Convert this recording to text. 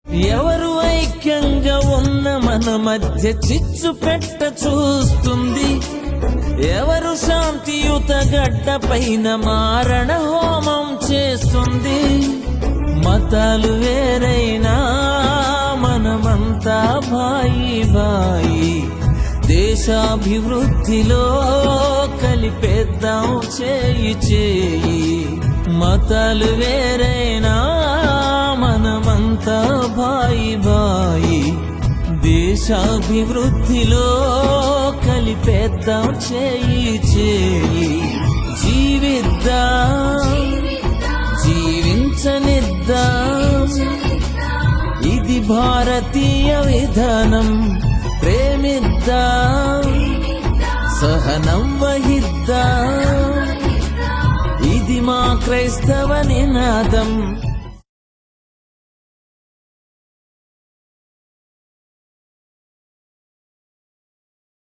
ఎవరు ఐక్యంగా ఉన్న మన మధ్య చిచ్చు పెట్ట చూస్తుంది, ఎవరు శాంతియుత గడ్డ పైన మారణ హోమం చేస్తుంది. మతాలు వేరైనా మనమంతా భాయి భాయి, దేశాభివృద్ధిలో కలిపేద్దాం చేయి చేయి. మతాలు వేరైనా మనమంతా భాయి భాయి, దేశాభివృద్ధిలో కలిపేద్దాం చేయి చేయి. జీవిద్దాం జీవించనిద్దాం, ఇది భారతీయ విధానం. ప్రేమిద్దాం సహనం వహిద్దాం, ఇది మా క్రైస్తవ నినాదం.